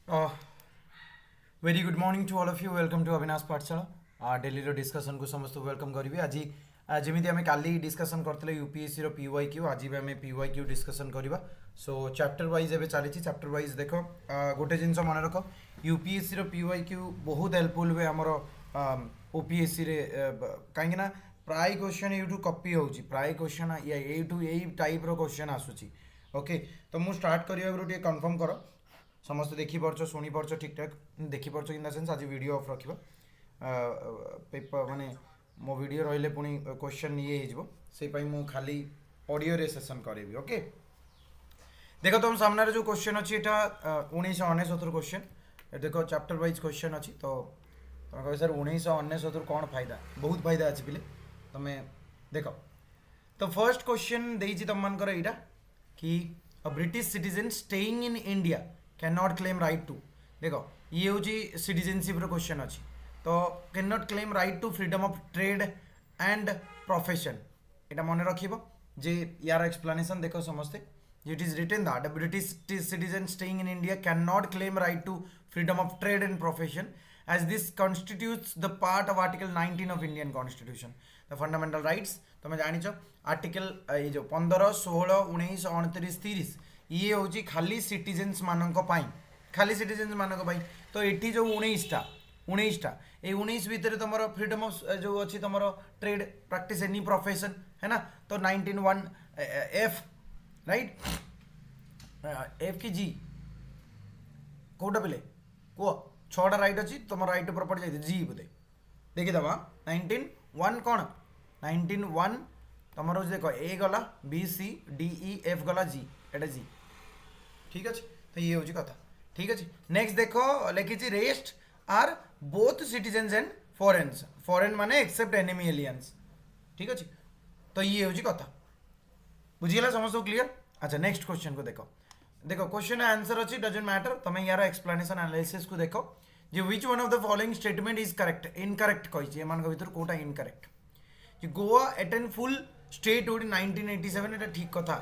Uh, very good morning to all of you. Welcome to Abinash Pathshala. Daily discussion को समस्त welcome करी आज जमी आम काली डिस्कसन करते यूपीएससी PYQ आज भी आम PYQ डिस्कसन करवा सो चैप्टर वाइज एवं चली चैप्टर वाइज देख गोटे जिनस मन रख यूपीएससी PYQ बहुत हेल्पफुल हुए आमर ओपीएससी कहीं प्राय क्वेश्चन यूटू कॉपी होची प्राय क्वेश्चन यू यही टाइप रो क्वेश्चन आसूची ओके तो मुझे स्टार्ट करने कन्फर्म कर समस्त देखिपार शुणी पार ठीक ठाक देखिपार इन द सेन्स आज वीडियो ऑफ रखा पेपर माने मो वीडियो रहिले पुणी क्वेश्चन ये हो मु खाली ऑडियो रे सेशन करेबी ओके देख तुम सामने जो क्वेश्चन अच्छी यहाँ 1969 क्वेश्चन देख चैप्टर वाइज क्वेश्चन अच्छी तो तुम कह सर 1969 कौन फायदा बहुत फायदा अच्छी पिले तुम्हें देख तो फर्स्ट क्वेश्चन देती तुम मानकर यहाँ कि a British citizen staying in India can not claim right to देख ये हूँ सिटीजनशिप क्वेश्चन अच्छी तो can not claim right to freedom of trade and profession यहाँ मन रख जे यार एक्सप्लेनेशन देख समस्ते it is written that a British citizen staying in India can not claim right to freedom of trade and profession as this constitutes the part of article 19 of Indian constitution the fundamental rights तुम जानी article ये जो 15 16 19 29 30 ये हूँ खाली citizens मानक खाली citizens मानक तो ये जो 19टा ये 19 भितर तुम फ्रीडम ऑफ जो अच्छी तुम ट्रेड प्रैक्टिस एनी प्रोफेशन है ना तो 19(1) एफ राइट एफ की जी कौटा पिले कह 6टा राइट अच्छी तुम राइट उपर पड़ जाए जी बोधे देखीदब 19(1) कौन 19(1) तुम देख ए गला B C D E F गला जी एटा जी ठीक अच्छे तो ये हूँ कथा ठीक अच्छे नेक्स्ट देख लिखी rest are both citizens and foreign माने एक्सेप्ट एनिमी एलियंस ठीक अच्छे तो ये हूँ कथा बुझीगला समस्त क्लीयर अच्छा नेक्स्ट क्वेश्चन को देखो क्वेश्चन आंसर अच्छी डजंट मैटर तुम यार एक्सप्लेनेशन एनालिसिस को देखो जो which one of the following statement is correct incorrect कही एम भर कौटा incorrect Goa attained full statehood 1987 एटा ठीक कथा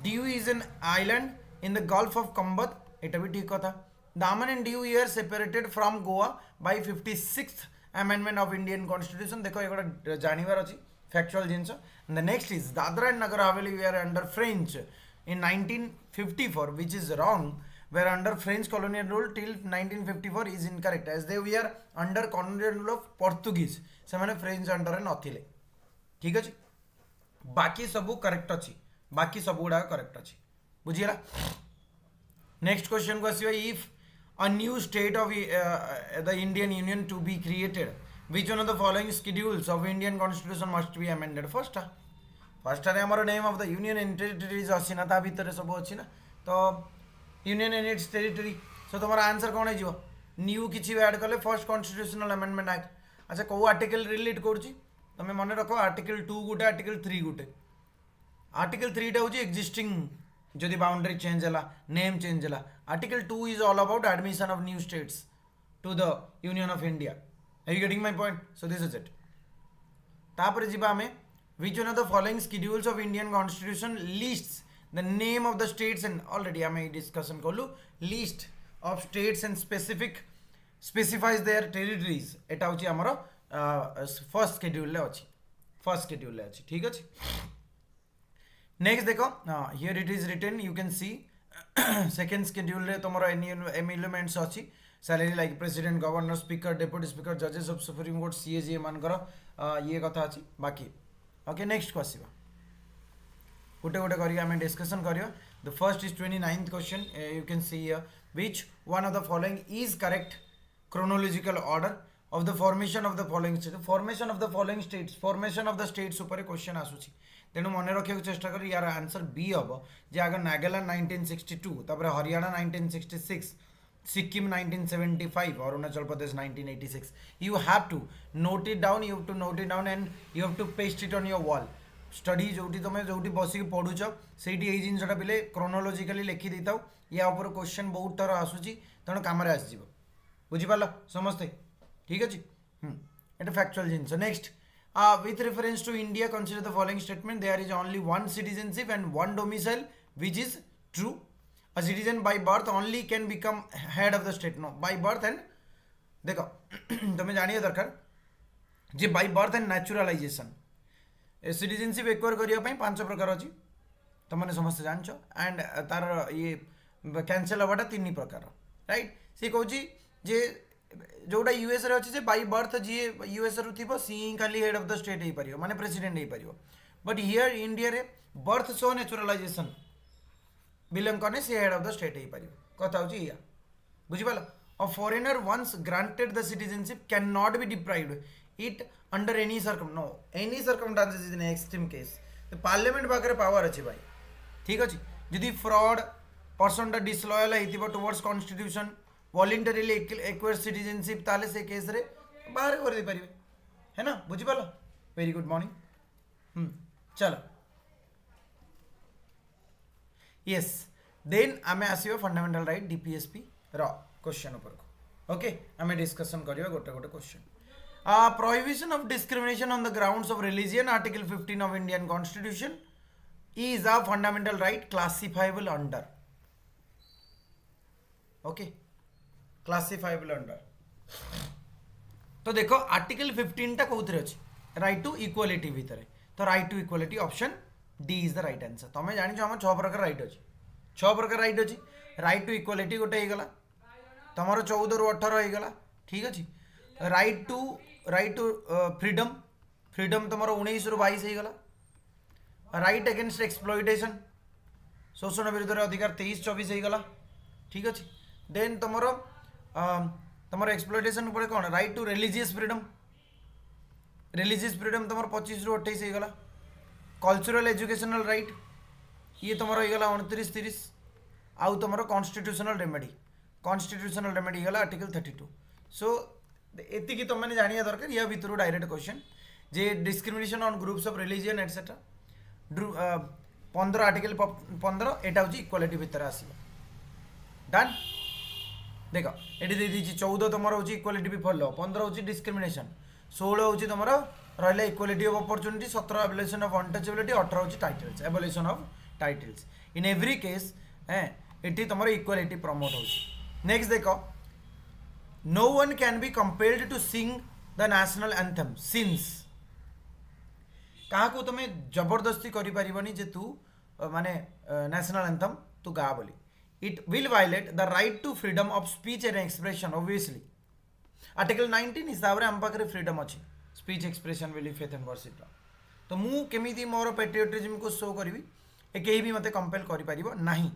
Diu is an island in the Gulf of Khambhat एटा भी ठीक कथा Daman and Diu were separated from Goa by 56th amendment of Indian constitution देखो ये जानवर अच्छी factual genus the next is Dadra and Nagar Haveli we are under French in 1954 which is wrong were under French colonial rule till 1954 is incorrect as they were under colonial rule of Portuguese से माने French under नथिले ठीक अछि बाकी सबू correct अछि बाकी सब गुडा correct अछि बुझिला नेक्स्ट क्वेश्चन को आसीबा if a new state of the Indian Union to be created which one of the following schedules of Indian constitution must be amended first आमर name of the union and territories अच्छी ना भितर सब अच्छी ना तो union and its territory so तुम answer कौन हो न्यू किसी ऐड कले फर्स्ट कॉन्स्टिट्यूशनल अमेंडमेंट एक्ट अच्छा कौ आर्टिकल रिलेट करें मन रख आर्टिकल 2 गुटे आर्टिकल 3 गुटे आर्टिकल 3 टा हूँ एक्जिस्टिंग जदि बाउंड्री चेंज है नेम चेंज है article 2 is all about admission of new states to the union of India are you getting my point so this is it तापर जी आम which one of the following schedules of Indian constitution lists the name of the states and already I discussion kolu list of states and specifies their territories eta hochi amaro first schedule le achi ठीक अछि next देखो here it is written you can see second schedule रे तमरो elements अछि salary like president governor speaker deputy speaker judges of supreme court CAG मानकर ये कथा अछि बाकी ओके नेक्स्ट को आसवा गोटे गोटे करके आम डिस्कसन करियो the first is 29th question you can see which one of the following is correct chronological order of the formation of the following state formation of the following states formation of the states ऊपर question आसूची तेणु मन रखा चेष्टा कर यार answer B हम जे आगे नागालैंड 1962 तापर Haryana 1966 Sikkim 1975 Arunachal Pradesh 1986 you have to note it down and you have to paste it on your wall study जोटी तुम जोटी बसिक पढ़ुच से जिनसा पिले क्रोनोलॉजिकली लिखि देता या ऊपर क्वेश्चन बहुत थर आसूची तेणु कम आस बुझिपार समस्ते ठीक अच्छे ये factual genus next with reference to India consider the following statement there is only one citizenship and one domicile which is true a citizen by birth only can become head of the state. No, by birth and देखो तुम्हें जानिए दरकार जे by birth and naturalization citizenship acquire करने पांच प्रकार अच्छी तुमने समस्त जान एंड तार ये कैंसल हवाटा तीन प्रकार राइट सी कौन जे जोटा यूएस रे अच्छे बाय बर्थ जी यूएस रु थी सी खाली हेड ऑफ द स्टेट हो पार माने प्रेसिडेंट हो पार बट हियर इंडिया रे बर्थ सो नेचुरलाइजेशन बिलोंग करने सी हेड ऑफ द स्टेट हो पार कथा हूँ या बुझिपाल a foreigner once granted the citizenship can not be deprived it under any circumstances is in extreme case parliament पाखे पावर अच्छे भाई ठीक अच्छे जदि फ्रॉड पर्सन डिसलॉयल होती towards constitution voluntarily acquire citizenship ताले से केस रे बाहर कर दे पारिबे है ना बुझिपाल वेरी गुड मॉर्निंग चलो यस देन आमे आसीबो फंडामेंटल राइट डीपीएसपी रो क्वेश्चन ऊपर को ओके आमे डिस्कशन करियो गोटे गोटे question prohibition of discrimination on the grounds of religion article 15 of Indian constitution is a fundamental right classifiable under okay classifiable under तो देखो आर्टिकल 15 टा कौन अच्छे राइट टू इक्वालिटी भितर तो right to equality option D is the right answer तुम्हें जानी आम 6 प्रकार राइट अच्छे 6 प्रकार राइट अच्छे राइट टू इक्वालिटी गोटे होगला तुम 14 रु 18 होगला ठीक अच्छे राइट टू फ्रीडम फ्रीडम तुम 19 रु 22 होगला राइट अगेंस्ट एक्सप्लॉइटेशन शोषण विरुद्ध अधिकार 23 24 होगला ठीक अच्छे देन तुम एक्सप्लॉइटेशन पर कौन राइट टू रिलीजियस फ्रीडम तुम 25 रु 28 होगला कल्चरल एजुकेशनल राइट ये तुम होगला 29 30 आउ तुम कॉन्स्टिट्यूशनल रेमेडी होगला आर्टिकल 32 सो एतिकी तुमने जानिया दरकार या भितर direct question J discrimination on groups of religion etcetera 15 article 15 एटा हूँ इक्वालिटी भितर आसो डन देख ये दे दीजिए 14 तुम हूँ इक्वालिटी भी फॉलो 15 हूँ डिस्क्रिमिनेशन 16 हूँ तुम रहा equality of opportunity 17 abolition of untouchability 18 हूँ titles abolition of titles in every case ये तुम इक्वालिटी प्रमोट हो नेक्स्ट देखो no one can be compelled to sing the national anthem since काहा तुम्हें जबरदस्ती करि परिबनी जे तू माने नेशनल एंथम तू गा बोली it will violate the right to freedom of speech and expression obviously article 19 हिसाब रे हम पाखरे फ्रीडम अछि speech expression belief faith and worship तो मु केमिति मोर पेट्रियोटिज्म को शो करबी ए केही भी मते कंपेल करि परिबो नाही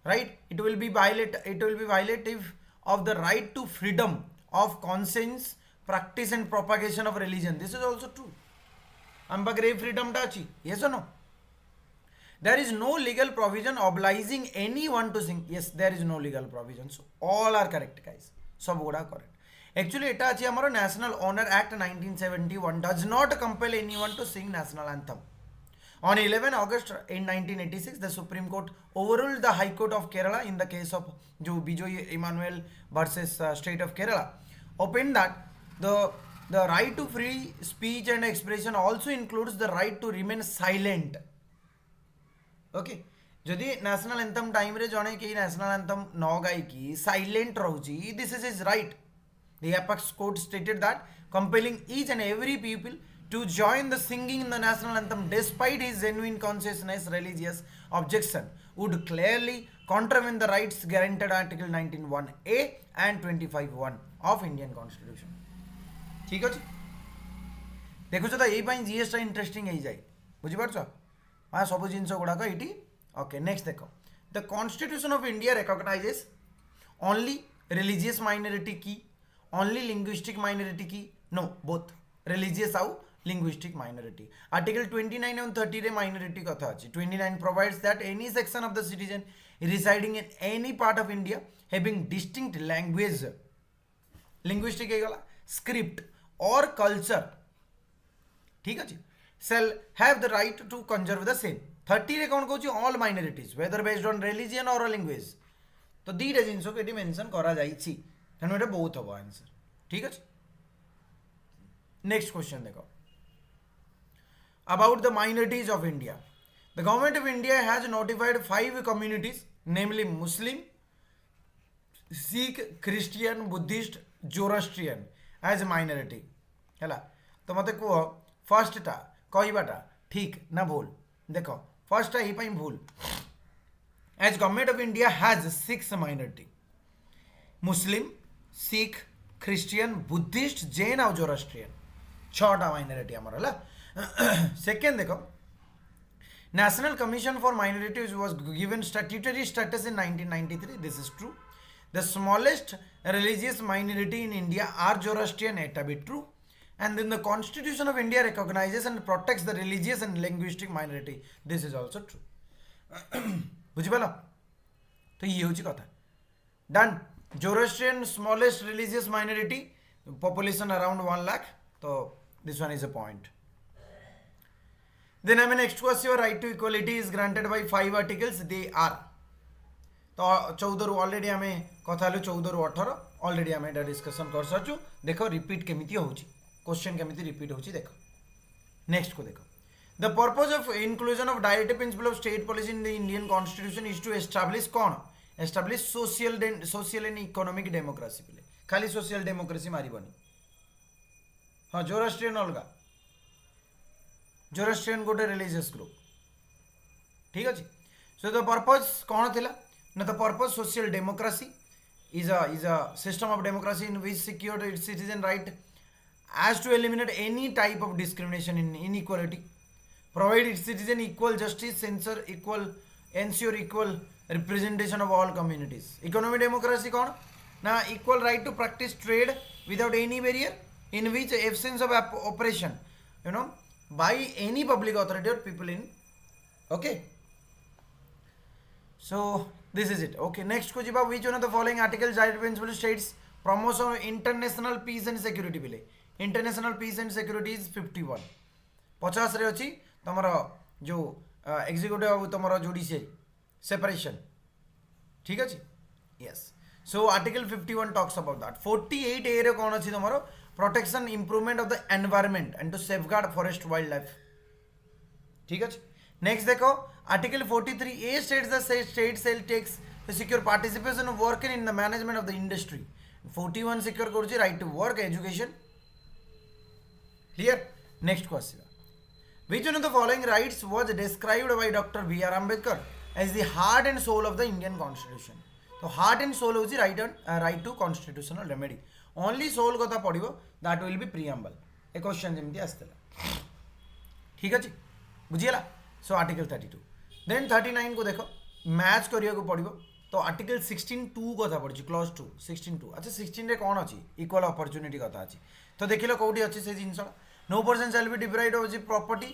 right it will be violative of the right to freedom of conscience practice and propagation of religion this is also true am bagre freedom ta achi yes or no there is no legal provision obliging anyone to sing yes there is no legal provision so all are correct guys sab goda correct actually eta achi amaro national honor act 1971 does not compel anyone to sing national anthem on 11 August in 1986, the Supreme Court overruled the High Court of Kerala in the case of Bijoy Emmanuel versus State of Kerala, opened that the right to free speech and expression also includes the right to remain silent. Okay, जदि national anthem time रे जने कि national anthem न गाई कि silent रहुची, this is his right. The apex court stated that compelling each and every people to join the singing in the national anthem despite his genuine consciousness religious objection would clearly contravene the rights guaranteed article 19(1)(a) and 25(1) of Indian constitution ठीक अछि देखो तो यही पाई GS टा interesting हो जाए बुझी पारछ हाँ सब जिनस गुड़ाक ये ओके नेक्स्ट देखो the constitution of India recognises only religious minority की ओनली लिंग्विस्टिक माइनॉरिटी की नो बोथ रिलीजियस आउ linguistic minority article 29 and 30 रे minority कथा अछि 29 provides that any section of the citizen residing in any part of India having distinct language linguistic गला script or culture ठीक अछि shall have the right to conserve the same 30 रे कोन कहूची all minorities whether based on religion or language तो दीटा जिंस को eighty mention करा जाई छी तनो एटा बहुत हबो आंसर ठीक अछि नेक्स्ट क्वेश्चन देखो about the minorities of India. The government of India has notified 5 communities, namely Muslim, Sikh, Christian, Buddhist, Zoroastrian as a minority. है तो मत कह फर्स्टा कहवाटा ठीक ना भूल देख फर्स्टा ये भूल as government of India has 6 minority Muslim Sikh Christian Buddhist Jain आउ जोरास्ट्रियन 6टा माइनॉरिटी आमर है सेकेंड देख National Commission for Minorities was given statutory status in 1993. This is true. The smallest religious minority in India are Zoroastrian. It be true. And then the Constitution of India recognizes and protects the religious and linguistic minority. This is also true. बुझिपाल तो ये हूँ कथा done Zoroastrian smallest religious minority population around 1 lakh. So this one is a point. Then I mean next question, your right to equality is granted by 5 articles. They are तो 14 रु already आम कथा 14 रु 18 already आम discussion कर सारचु देख repeat केमिति होउची क्वेश्चन केमिति रिपीट होउची देख नेक्स्ट को देख the purpose of inclusion of directive principle of state policy in the Indian constitution is to establish कौन establish social and economic democracy पे खाली सोशल डेमोक्रेसी मारिबनी हाँ जोरास्ट्रियन अलगा जोरास्ट्रियन गोटे रिलीजियस ग्रुप ठीक अच्छे सो द पर्पज कौन थिला ना the purpose social democracy is a system of democracy in which secured its citizen right as to eliminate any type of discrimination in inequality, provide its citizen equal justice, ensure equal representation of all communities. Economic democracy कौन ना equal right to practice trade without any barrier, in which absence of oppression by any public authority or people in okay. So this is it. Okay, next को जिबा which one of the following articles directive principle states promotion of international peace and security बिले international peace and security is 51 50 रे अछि तमर जो executive तमर judiciary separation ठीक अछि yes. So article 51 talks about that. 48 A रे कोन अछि तमर protection improvement of the environment and to safeguard forest wildlife ठीक अछि. Next देखो article 43 A states the state shall takes to secure participation of worker in the management of the industry. 41 secure करूची right to work education clear. Next question, which one of the following rights was described by Dr. B.R. Ambedkar as the heart and soul of the Indian constitution? So heart and soul होची right to constitutional remedy. Only soul कथा पढ़िबो that will be preamble. A question जेमती आस्तेला ठीक अछि बुझियला. So article 32 then 39 को देखो match करिया को पड़िबो तो आर्टिकल 16(2) कथा पड़छि क्लॉज 2 16(2). अच्छा 16 रे कोन अछि इक्वल अपॉर्चुनिटी कथा अछि तो देखिलो कोठी अछि से जिंस no person shall be deprived of property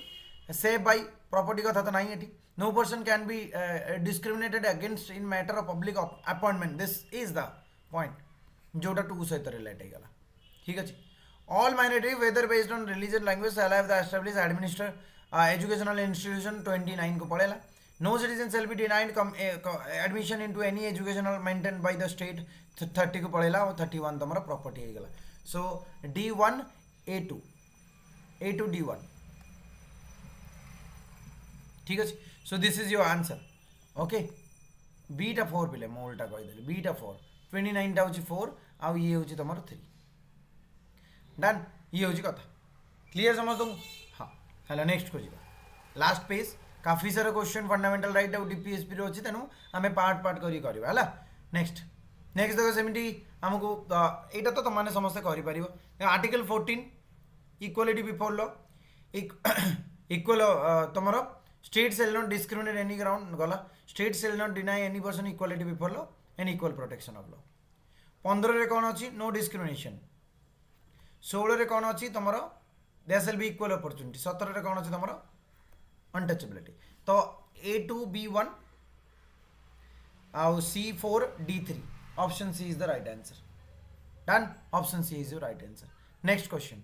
save by property कथा तो नाही एठी. No person can be discriminated against in matter of public appointment. This is the point जोटा 2 सहित रिलेट हे गला ठीक अछि. All minority whether based on religion language shall have the establish administer educational institution 29 को पढ़ेला. No citizen shall be denied admission into any educational maintained by the state 30 को पढ़ेला और 31 तुम्हारा प्रॉपर्टी है गला. So D1 A2 D1 ठीक है. So this is your answer okay. B टा 4 पिले मोल टा कहि देले B टा 4 29 टा होची 4 आ ये होची तुम्हारा 3 डन. ये होची कथा क्लियर समझ तुम हाँ हेलो. नेक्स्ट को जीवा लास्ट पेज काफी सारा क्वेश्चन फंडामेंटल राइट आउ डीपीएसपी रो अछि तेनु आमे पार्ट पार्ट करी करबा हला. नेक्स्ट देखो सेमिटी हमको एटा तो तमाने समस्त करि परिबो. Article 14 equality before law equal तमरो state shall not discriminate any ground गला. State shall not deny any person equality before law and equal protection of law. 15 रे कोन अछि नो डिस्क्रिमिनेशन. 16 रे कोन अछि तमरो there shall be equal opportunity. 17 रे कोन अछि तमरो untouchability. तो A2 B1 और C4 D3 option C is the right answer. Done. Option C is your right answer. Next question,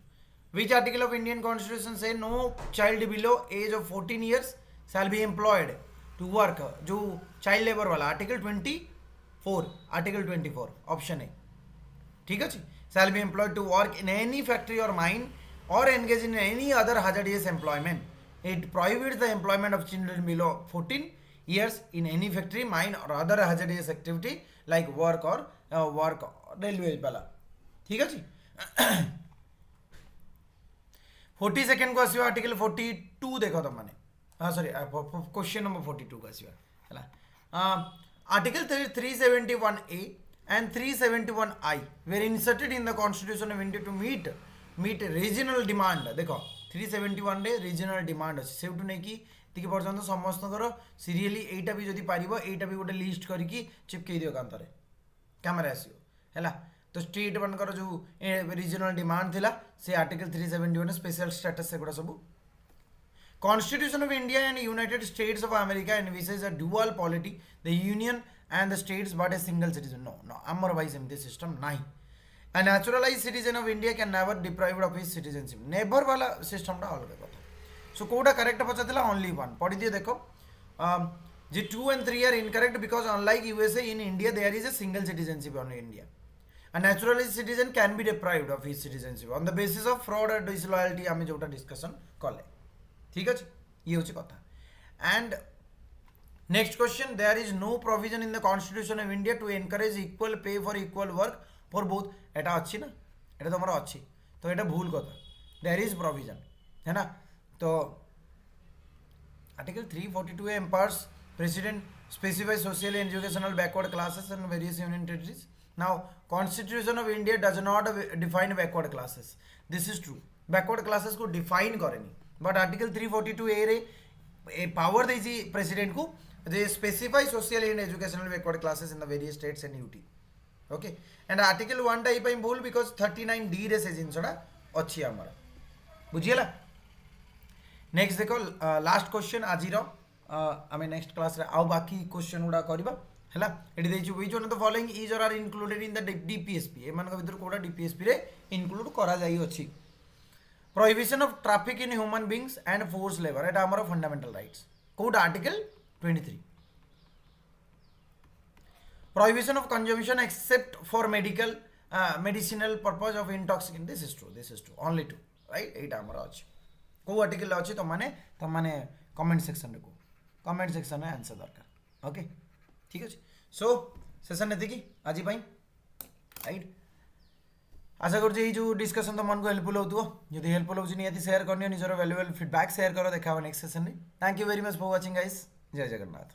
which article of Indian constitution say no child below age of 14 years shall be employed to work जो child labor वाला article 24 article 24 option A ठीक है. shall be employed to work in any factory or mine or engage in any other hazardous employment It prohibits the employment of children below 14 years in any factory, mine or other hazardous activity like work or railway वाला. ठीक है जी. 42nd को आसवा article 42 देखो तुम माने. हाँ sorry question number 42 को आसवा है. Article 371A and 371I were inserted in the Constitution of India to meet regional demand. देखो 371 रे regional demand अच्छी सेउटू नहीं की तिके पर्यंत समस्त करो सीरियली एटा भी जदि पारिबो एटा भी गोटे लिस्ट करिकी चिपकेई दियो कांतरे कैमरा आसियो हैला. तो स्टेट मानकर जो रीजनल डिमांड थिला से आर्टिकल 371 स्पेशल स्टेटस से गुडा सब. Constitution of India and United States of America envisages a dual polity, the union and the states, but a single citizen. No, amar wise in this system nahi. A naturalized citizen of India can never deprived of his citizenship. Never wala system ta alga kotha. So Kota correct पचातला only one. पढ़ी दिए देखो. The 2 and 3 are incorrect because unlike USA in India there is a single citizenship on India. A naturalized citizen can be deprived of his citizenship on the basis of fraud or disloyalty. आमे जोटा discussion कले. ठीक है ये हूँ कथा. And next question, there is no provision in the constitution of India to encourage equal pay for equal work for both. एटा अच्छी ना एटा तुम अच्छी तो एटा भूल कथा. देयर इज प्रोविजन है ना. तो article 342 empowers president specify social and educational backward classes and various union territories. Now constitution of India does not define backward classes. This is true. Backward classes को डिफाइन करेनी. But article 342A रे a power देजी president को दे specify social and educational backward classes in the various states and UT. Okay and article 1 type I भूल because 39D रे से जिनसडा अच्छी हमर बुझियला. नेक्स्ट देखो लास्ट क्वेश्चन आज रो आमे नेक्स्ट क्लास रे आउ बाकी क्वेश्चन उडा करबा हैला. एडी देछु which one of the following is or are included in the DPSP. एमान का भीतर कोडा डीपीएसपी रे इंक्लूड करा जाई अछि. Prohibition of traffic in human beings and forced labor at our fundamental rights. Code article 23. Prohibition of consumption except for medicinal purpose of intoxicant. This is true. Only two. Right? 8 our अच्छी. को article अच्छी तो माने comment section रे को comment section रे answer दरकार. Okay? ठीक है. So session ने देखी आज ही पाई. Right? आशा कर जो डिस्कशन तो मन को हेल्पफुल हो जब हेल्पफुल हो निहाती शेयर करनी निजर वैल्यूएबल फीडबैक शेयर करो. देखा नेक्स्ट सेशन में. Thank you very much for watching guys. जय जगन्नाथ.